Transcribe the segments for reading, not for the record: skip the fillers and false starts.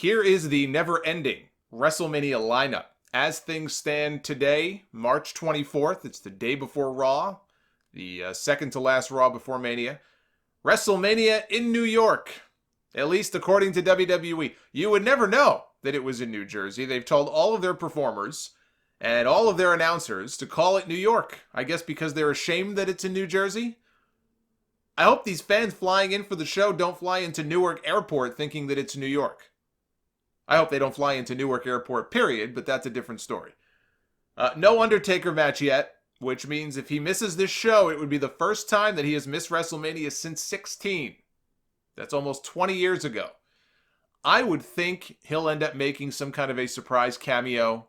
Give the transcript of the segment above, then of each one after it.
Here is the never-ending WrestleMania lineup. As things stand today, March 24th, it's the day before Raw, the second to last Raw before Mania. WrestleMania in New York, at least according to WWE. You would never know that it was in New Jersey. They've told all of their performers and all of their announcers to call it New York. I guess because they're ashamed that it's in New Jersey. I hope these fans flying in for the show don't fly into Newark Airport thinking that it's New York. I hope they don't fly into Newark Airport, period, but that's a different story. No Undertaker match yet, which means if he misses this show, it would be the first time that he has missed WrestleMania since 16. That's almost 20 years ago. I would think he'll end up making some kind of a surprise cameo.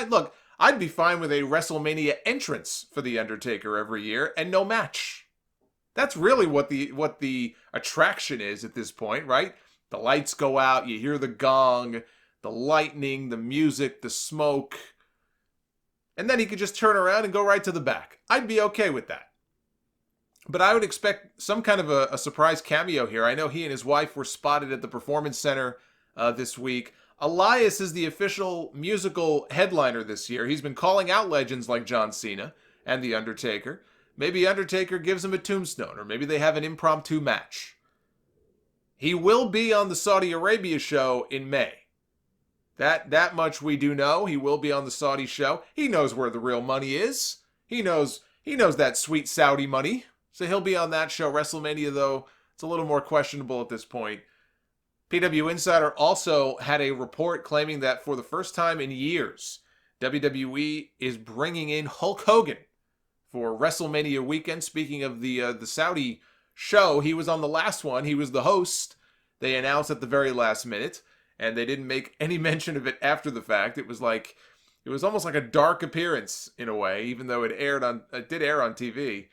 Look, I'd be fine with a WrestleMania entrance for The Undertaker every year and no match. That's really what the attraction is at this point, right? The lights go out, you hear the gong, the lightning, the music, the smoke. And then he could just turn around and go right to the back. I'd be okay with that. But I would expect some kind of a surprise cameo here. I know he and his wife were spotted at the Performance Center this week. Elias is the official musical headliner this year. He's been calling out legends like John Cena and The Undertaker. Maybe Undertaker gives him a tombstone, or maybe they have an impromptu match. He will be on the Saudi Arabia show in May. That much we do know. He will be on the Saudi show. He knows where the real money is. He knows that sweet Saudi money. So he'll be on that show. WrestleMania, though, it's a little more questionable at this point. PW Insider also had a report claiming that for the first time in years, WWE is bringing in Hulk Hogan for WrestleMania weekend. Speaking of the Saudi show, he was on the last one. He was the host. They announced at the very last minute, and they didn't make any mention of it after the fact. It was almost like a dark appearance in a way, even though it did air on TV.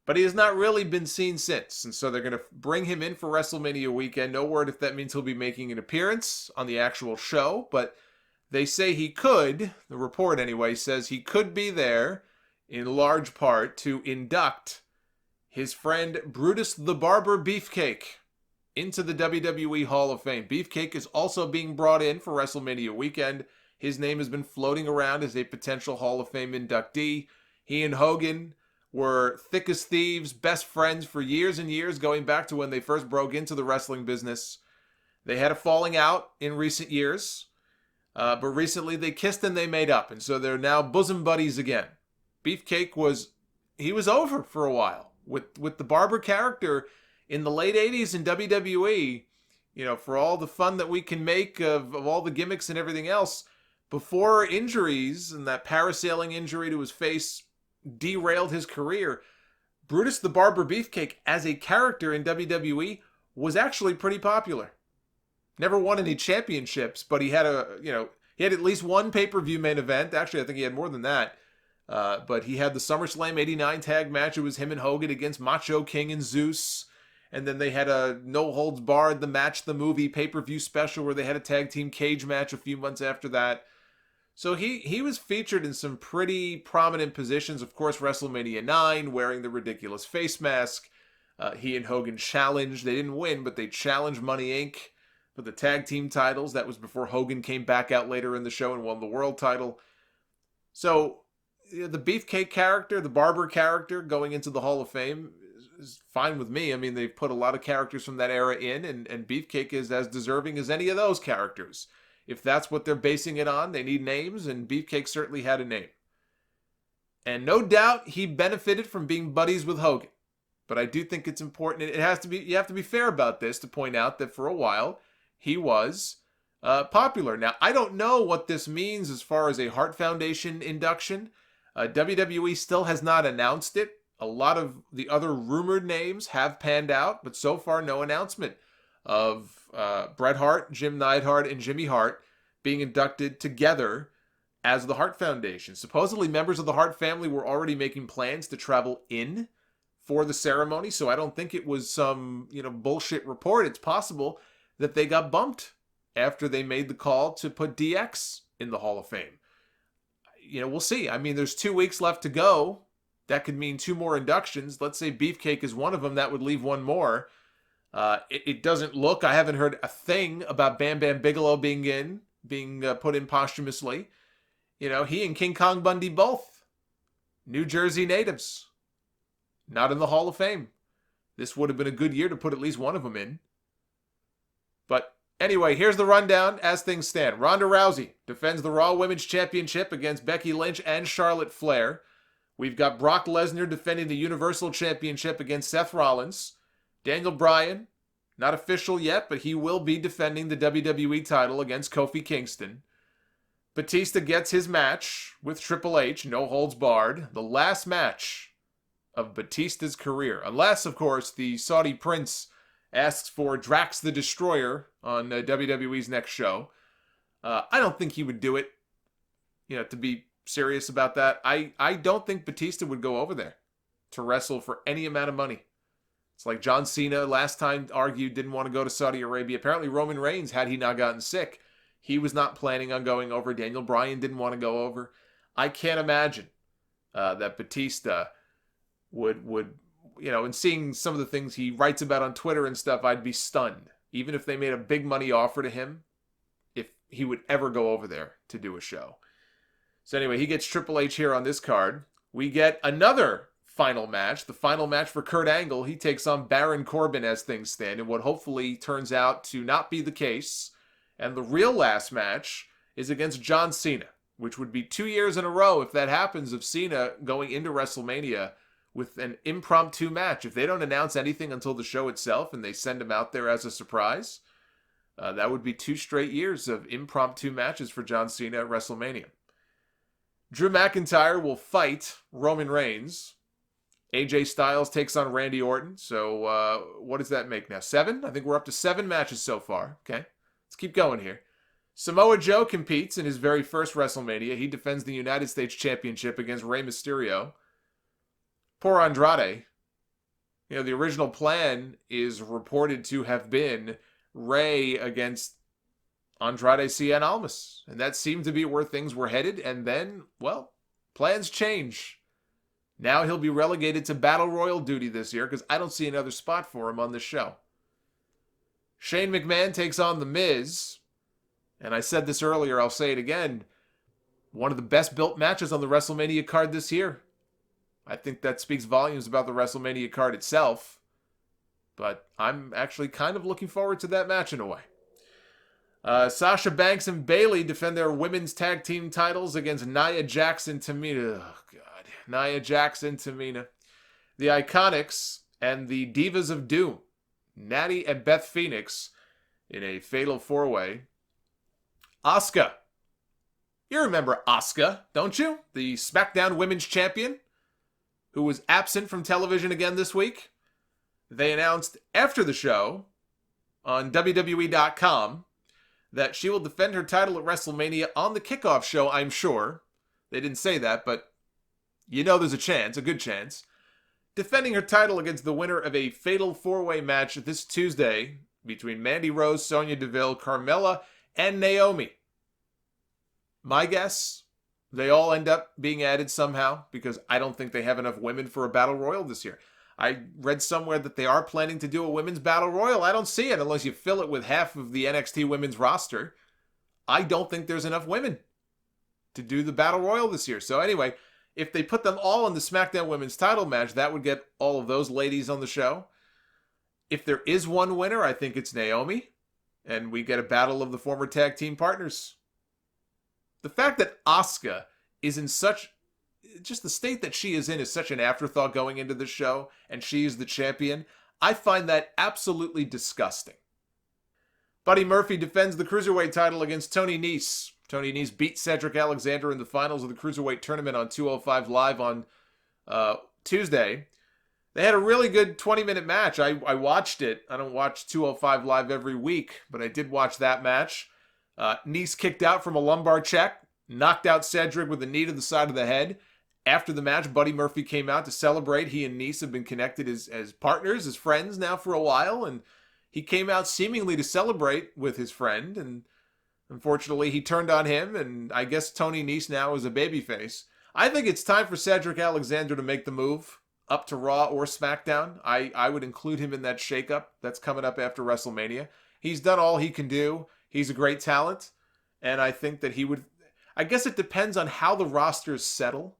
But he has not really been seen since, and so they're going to bring him in for WrestleMania weekend. No word if that means he'll be making an appearance on the actual show, but they say he could. The report anyway says he could be there in large part to induct his friend Brutus the Barber Beefcake into the WWE Hall of Fame. Beefcake is also being brought in for WrestleMania weekend. His name has been floating around as a potential Hall of Fame inductee. He and Hogan were thick as thieves, best friends for years and years, going back to when they first broke into the wrestling business. They had a falling out in recent years, but recently they kissed and they made up, and so they're now bosom buddies again. Beefcake was over for a while. With the Barber character in the late 80s in WWE, for all the fun that we can make of all the gimmicks and everything else, before injuries and that parasailing injury to his face derailed his career, Brutus the Barber Beefcake as a character in WWE was actually pretty popular. Never won any championships, but he had at least one pay-per-view main event. Actually, I think he had more than that. But he had the SummerSlam 89 tag match. It was him and Hogan against Macho King and Zeus. And then they had a No Holds Barred, the match, the movie pay-per-view special where they had a tag team cage match a few months after that. So he was featured in some pretty prominent positions. Of course, WrestleMania 9, wearing the ridiculous face mask. He and Hogan challenged. They didn't win, but they challenged Money Inc. for the tag team titles. That was before Hogan came back out later in the show and won the world title. So the Beefcake character, the Barber character going into the Hall of Fame is fine with me. I mean, they've put a lot of characters from that era in, and Beefcake is as deserving as any of those characters. If that's what they're basing it on, they need names, and Beefcake certainly had a name. And no doubt he benefited from being buddies with Hogan. But I do think it's important, you have to be fair about this to point out that for a while he was popular. Now, I don't know what this means as far as a Hart Foundation induction. WWE still has not announced it. A lot of the other rumored names have panned out, but so far no announcement of Bret Hart, Jim Neidhart, and Jimmy Hart being inducted together as the Hart Foundation. Supposedly members of the Hart family were already making plans to travel in for the ceremony, so I don't think it was some, bullshit report. It's possible that they got bumped after they made the call to put DX in the Hall of Fame. We'll see. I mean, there's 2 weeks left to go. That could mean 2 more inductions. Let's say Beefcake is one of them. That would leave one more. It doesn't look, I haven't heard a thing about Bam Bam Bigelow being put in posthumously. You know, he and King Kong Bundy both New Jersey natives. Not in the Hall of Fame. This would have been a good year to put at least one of them in. But anyway, here's the rundown as things stand. Ronda Rousey defends the Raw Women's Championship against Becky Lynch and Charlotte Flair. We've got Brock Lesnar defending the Universal Championship against Seth Rollins. Daniel Bryan, not official yet, but he will be defending the WWE title against Kofi Kingston. Batista gets his match with Triple H, no holds barred. The last match of Batista's career. Unless, of course, the Saudi Prince asks for Drax the Destroyer on WWE's next show. I don't think he would do it, to be serious about that. I don't think Batista would go over there to wrestle for any amount of money. It's like John Cena last time argued didn't want to go to Saudi Arabia. Apparently Roman Reigns, had he not gotten sick, he was not planning on going over. Daniel Bryan didn't want to go over. I can't imagine that Batista would, and seeing some of the things he writes about on Twitter and stuff, I'd be stunned. Even if they made a big money offer to him, if he would ever go over there to do a show. So anyway, he gets Triple H here on this card. We get another final match, the final match for Kurt Angle. He takes on Baron Corbin as things stand, and what hopefully turns out to not be the case. And the real last match is against John Cena, which would be 2 years in a row if that happens, of Cena going into WrestleMania with an impromptu match. If they don't announce anything until the show itself and they send him out there as a surprise, that would be 2 straight years of impromptu matches for John Cena at WrestleMania. Drew McIntyre will fight Roman Reigns. AJ Styles takes on Randy Orton. So what does that make now? 7? I think we're up to 7 matches so far. Okay, let's keep going here. Samoa Joe competes in his very first WrestleMania. He defends the United States Championship against Rey Mysterio. Poor Andrade. The original plan is reported to have been Rey against Andrade Cien Almas. And that seemed to be where things were headed. And then, plans change. Now he'll be relegated to Battle Royal duty this year because I don't see another spot for him on this show. Shane McMahon takes on The Miz. And I said this earlier, I'll say it again. One of the best built matches on the WrestleMania card this year. I think that speaks volumes about the WrestleMania card itself. But I'm actually kind of looking forward to that match in a way. Sasha Banks and Bayley defend their women's tag team titles against Nia Jax and Tamina. Oh, God. Nia Jax and Tamina. The Iconics and the Divas of Doom, Natty and Beth Phoenix, in a fatal 4-way. Asuka. You remember Asuka, don't you? The SmackDown Women's Champion, who was absent from television again this week. They announced after the show on WWE.com that she will defend her title at WrestleMania on the kickoff show, I'm sure. They didn't say that, but there's a chance, a good chance. Defending her title against the winner of a fatal 4-way match this Tuesday between Mandy Rose, Sonya Deville, Carmella, and Naomi. My guess, they all end up being added somehow because I don't think they have enough women for a Battle Royal this year. I read somewhere that they are planning to do a women's Battle Royal. I don't see it unless you fill it with half of the NXT women's roster. I don't think there's enough women to do the Battle Royal this year. So anyway, if they put them all in the SmackDown women's title match, that would get all of those ladies on the show. If there is one winner, I think it's Naomi. And we get a battle of the former tag team partners. The fact that Asuka is in just the state that she is in is such an afterthought going into the show, and she is the champion. I find that absolutely disgusting. Buddy Murphy defends the Cruiserweight title against Tony Nese. Tony Nese beat Cedric Alexander in the finals of the Cruiserweight tournament on 205 Live on Tuesday. They had a really good 20-minute match. I watched it. I don't watch 205 Live every week, but I did watch that match. Nese kicked out from a lumbar check, knocked out Cedric with a knee to the side of the head. After the match, Buddy Murphy came out to celebrate. He and Nese have been connected as partners, as friends now for a while, and he came out seemingly to celebrate with his friend, and unfortunately he turned on him, and I guess Tony Nese now is a babyface. I think it's time for Cedric Alexander to make the move. up to Raw or SmackDown. I would include him in that shakeup that's coming up after WrestleMania. He's done all he can do. He's a great talent. And I think that he would... I guess it depends on how the rosters settle.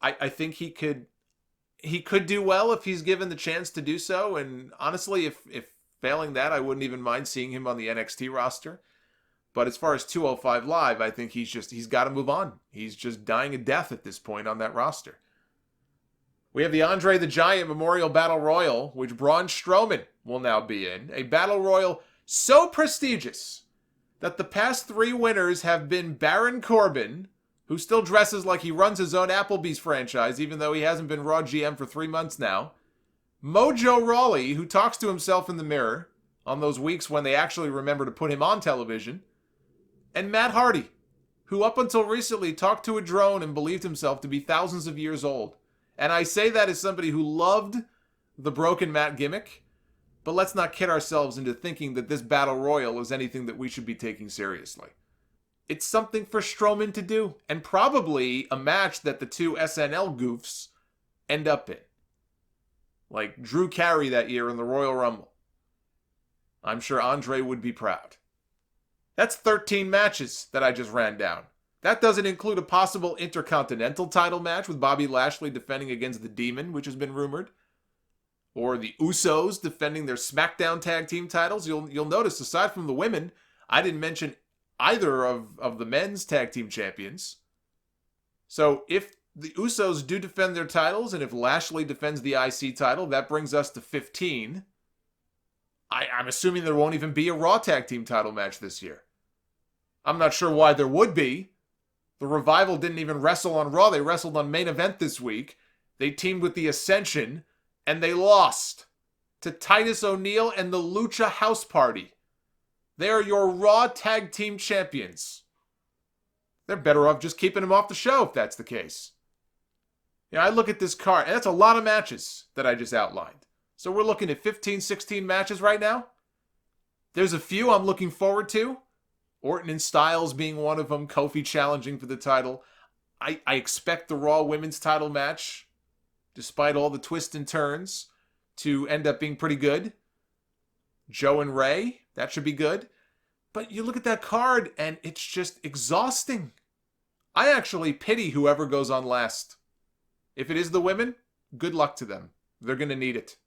I think he could do well if he's given the chance to do so. And honestly, if failing that, I wouldn't even mind seeing him on the NXT roster. But as far as 205 Live, I think he's got to move on. He's just dying a death at this point on that roster. We have the Andre the Giant Memorial Battle Royal, which Braun Strowman will now be in. A Battle Royal so prestigious that the past 3 winners have been Baron Corbin, who still dresses like he runs his own Applebee's franchise, even though he hasn't been Raw GM for 3 months now. Mojo Rawley, who talks to himself in the mirror on those weeks when they actually remember to put him on television. And Matt Hardy, who up until recently talked to a drone and believed himself to be thousands of years old. And I say that as somebody who loved the Broken Matt gimmick, but let's not kid ourselves into thinking that this Battle Royal is anything that we should be taking seriously. It's something for Strowman to do, and probably a match that the 2 SNL goofs end up in. Like Drew Carey that year in the Royal Rumble. I'm sure Andre would be proud. That's 13 matches that I just ran down. That doesn't include a possible Intercontinental title match with Bobby Lashley defending against the Demon, which has been rumored. Or the Usos defending their SmackDown tag team titles. You'll notice, aside from the women, I didn't mention either of the men's tag team champions. So if the Usos do defend their titles, and if Lashley defends the IC title, that brings us to 15. I'm assuming there won't even be a Raw tag team title match this year. I'm not sure why there would be. The Revival didn't even wrestle on Raw. They wrestled on Main Event this week. They teamed with the Ascension, and they lost to Titus O'Neil and the Lucha House Party. They are your Raw tag team champions. They're better off just keeping them off the show if that's the case. I look at this card, and that's a lot of matches that I just outlined. So we're looking at 15, 16 matches right now. There's a few I'm looking forward to. Orton and Styles being one of them. Kofi challenging for the title. I expect the Raw Women's title match, despite all the twists and turns, to end up being pretty good. Joe and Ray, that should be good. But you look at that card, and it's just exhausting. I actually pity whoever goes on last. If it is the women, good luck to them. They're going to need it.